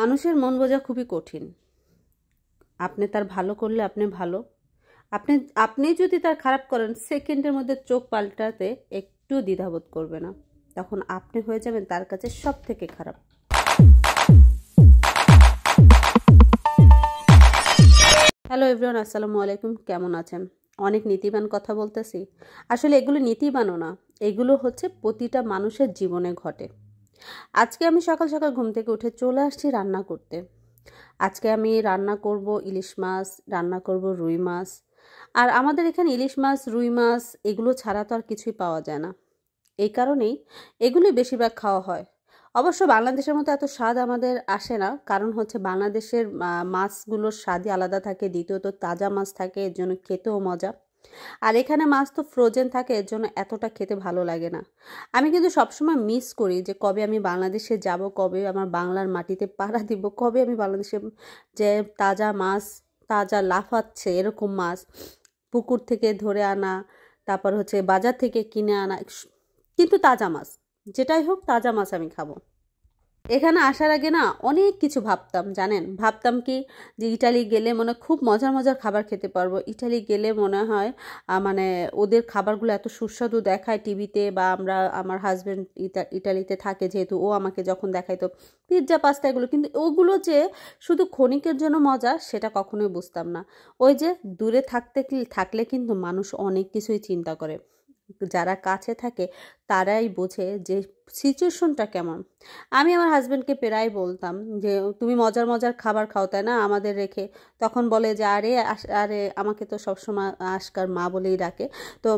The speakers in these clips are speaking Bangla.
মানুষের মন বোঝা খুবই কঠিন। আপনি তার ভালো করলে আপনি ভালো, আপনি যদি তার খারাপ করেন সেকেন্ডের মধ্যে চোখ পাল্টাতে একটু দ্বিধাবোধ করবে না, তখন আপনি হয়ে যাবেন তার কাছে সব থেকে খারাপ। হ্যালো এভরিওয়ান, আসসালামু আলাইকুম। কেমন আছেন? অনেক নীতিবান কথা বলতেছি, আসলে এগুলো নীতিবানও না, এগুলো হচ্ছে প্রতিটা মানুষের জীবনে ঘটে। আজকে আমি সকাল সকাল ঘুম থেকে উঠে চলে আসছি রান্না করতে। আজকে আমি রান্না করব ইলিশ মাছ, রান্না করব রুই মাছ। আর আমাদের এখানে ইলিশ মাছ, রুই মাছ এগুলো ছাড়া তো আর কিছুই পাওয়া যায় না, এই কারণেই এগুলোই বেশিরভাগ খাওয়া হয়। অবশ্য বাংলাদেশের মতো এত স্বাদ আমাদের আসে না, কারণ হচ্ছে বাংলাদেশের মাছগুলোর স্বাদই আলাদা থাকে, দ্বিতীয়ত তাজা মাছ থাকে, এর জন্য খেতেও মজা। আর এখানে মাছ তো ফ্রোজেন থাকে, এর জন্য এতটা খেতে ভালো লাগে না। আমি কিন্তু সবসময় মিস করি যে কবে আমি বাংলাদেশে যাব, কবে আমার বাংলার মাটিতে পাড়া দিব, কবে আমি বাংলাদেশে যে তাজা মাছ, তাজা লাফাচ্ছে এরকম মাছ পুকুর থেকে ধরে আনা, তারপর হচ্ছে বাজার থেকে কিনে আনা, কিন্তু তাজা মাছ, যেটাই হোক তাজা মাছ আমি খাবো। এখানে আসার আগে না অনেক কিছু ভাবতাম, জানেন, ভাবতাম কি যে ইটালি গেলে মনে খুব মজার মজার খাবার খেতে পারবো। ইটালি গেলে মনে হয় মানে ওদের খাবারগুলো এত সুস্বাদু দেখায় টিভিতে, বা আমার হাজব্যান্ড ইটালিতে থাকে যেহেতু, ও আমাকে যখন দেখাইতো পিৎজা পাস্তা এগুলো, কিন্তু ওগুলো যে শুধু ক্ষণিকের জন্য মজা সেটা কখনোই বুঝতাম না। ওই যে দূরে থাকলে কিন্তু মানুষ অনেক কিছুই চিন্তা করে, যারা কাছে থাকে তারাই বোঝে যে সিচুয়েশনটা কেমন। আমি আমার হাজব্যান্ডকে প্রায় বলতাম যে তুমি মজার মজার খাবার খাও তাই না আমাদের রেখে, তখন বলে যে আরে আরে আমাকে তো সবসময় আশকার মা বলেই ডাকে, তো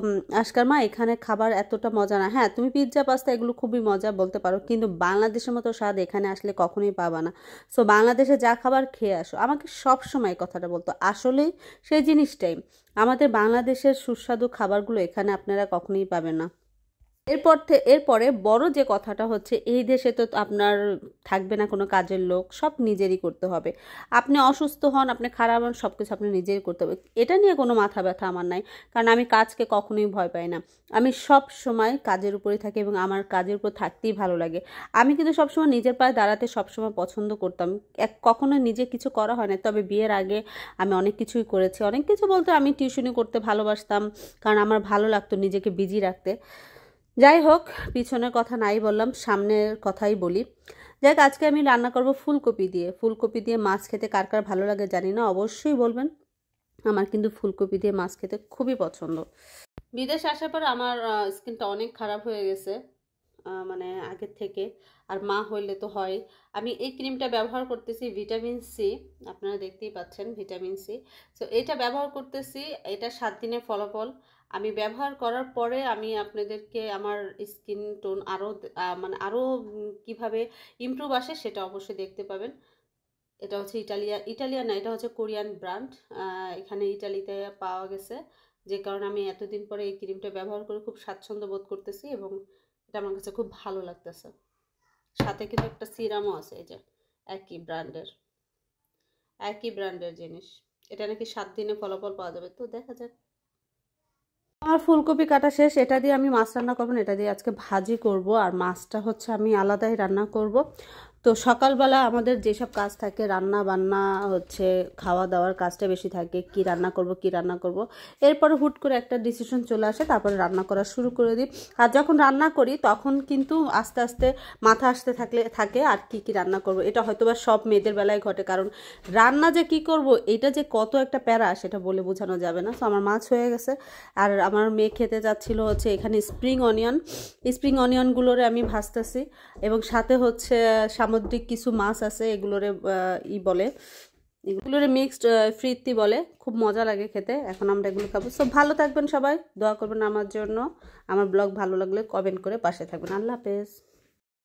আশকার মা এখানে খাবার এতটা মজা না। হ্যাঁ, তুমি পিৎজা পাস্তা এগুলো খুবই মজা বলতে পারো, কিন্তু বাংলাদেশের মতো স্বাদ এখানে আসলে কখনোই পাবা না। সো বাংলাদেশে যা খাবার খেয়ে আসো, আমাকে সবসময় কথাটা বলতো। আসলেই সেই জিনিসটাই, আমাদের বাংলাদেশের সুস্বাদু খাবারগুলো এখানে আপনারা কখনোই পাবেন না। এরপরে বড় যে কথাটা হচ্ছে, এই দেশে তো আপনার থাকবে না কোনো কাজের লোক, সব নিজেরই করতে হবে। আপনি অসুস্থ হন, আপনি খারাপ হন, সব কিছু আপনি নিজেরই করতে হবে। এটা নিয়ে কোনো মাথা ব্যথা আমার নাই, কারণ আমি কাজকে কখনোই ভয় পাই না। আমি সব সময় কাজের উপরেই থাকি এবং আমার কাজের উপর থাকতেই ভালো লাগে। আমি কিন্তু সবসময় নিজের পায়ে দাঁড়াতে সবসময় পছন্দ করতাম। কখনো নিজে কিছু করা হয় না, তবে বিয়ের আগে আমি অনেক কিছুই করেছি। অনেক কিছু বলতে আমি টিউশনি করতে ভালোবাসতাম, কারণ আমার ভালো লাগতো নিজেকে বিজি রাখতে। যাই হোক, পিছনের কথা নাই বললাম, সামনের কথাই বলি। যাই হোক, আজকে আমি রান্না করব ফুলকপি দিয়ে মাছ খেতে কার কার ভালো লাগে জানি না, অবশ্যই বলবেন। আমার কিন্তু ফুলকপি দিয়ে মাছ খেতে খুবই পছন্দ। বিদেশ আসার পর আমার স্কিনটা অনেক খারাপ হয়ে গেছে, মানে আগের থেকে। আর মা হইলে তো হয়। আমি এই ক্রিমটা ব্যবহার করতেছি ভিটামিন সি, আপনারা দেখতেই পাচ্ছেন ভিটামিন সি। সো এটা ব্যবহার করতেছি, এটা 7 দিনের ফলাফল। আমি ব্যবহার করার পরে আমি আপনাদেরকে আমার স্কিন টোন আরও মানে আরও কীভাবে ইমপ্রুভ আসে সেটা অবশ্যই দেখতে পাবেন। এটা হচ্ছে ইটালিয়ান না, এটা হচ্ছে কোরিয়ান ব্র্যান্ড, এখানে ইটালিতে পাওয়া গেছে, যে কারণে আমি এতদিন পরে এই ক্রিমটা ব্যবহার করে খুব স্বাচ্ছন্দ্য বোধ করতেছি এবং এটা আমার কাছে খুব ভালো লাগতেছে। সাথে কিন্তু একটা সিরামও আছে, এই যে একই ব্র্যান্ডের জিনিস। এটা নাকি 7 দিনে ফলাফল পাওয়া যাবে, তো দেখা যাক। আমার ফুলকপি কাটা শেষ, এটা দিয়ে আমি মাছ রান্না করবো না, এটা দিয়ে আজকে ভাজি করব, আর মাছটা হচ্ছে আমি আলাদাই রান্না করব। তো সকালবেলা আমাদের যেসব কাজ থাকে, রান্না বান্না হচ্ছে খাওয়া দাওয়ার কাজটা বেশি থাকে, কি রান্না করব। এরপরে হুট করে একটা ডিসিশন চলে আসে, তারপরে রান্না করা শুরু করে দিই। আর যখন রান্না করি তখন কিন্তু আস্তে আস্তে মাথা আসতে থাকে আর কি রান্না করব। এটা হয়তোবা সব মেয়েদের বেলায় ঘটে, কারণ রান্না যে কি করব এটা যে কত একটা প্যারা সেটা বলে বোঝানো যাবে না। তো আমার মাছ হয়ে গেছে, আর আমার মেয়ে খেতে যাচ্ছিল হচ্ছে এখানে স্প্রিং অনিয়নগুলোরে আমি ভাজতেছি, এবং সাথে হচ্ছে সামুদ্রিক কিছু মাছ আছে, এগুলোরে এগুলোরে মিক্সড ফ্রিত্তি বলে, খুব মজা লাগে খেতে। এখন আমরা এগুলো খাবো। সব ভালো থাকবেন, সবাই দোয়া করবেন আমার জন্য। আমার ব্লগ ভালো লাগলে কমেন্ট করে পাশে থাকবেন। আল্লাহ হাফেজ।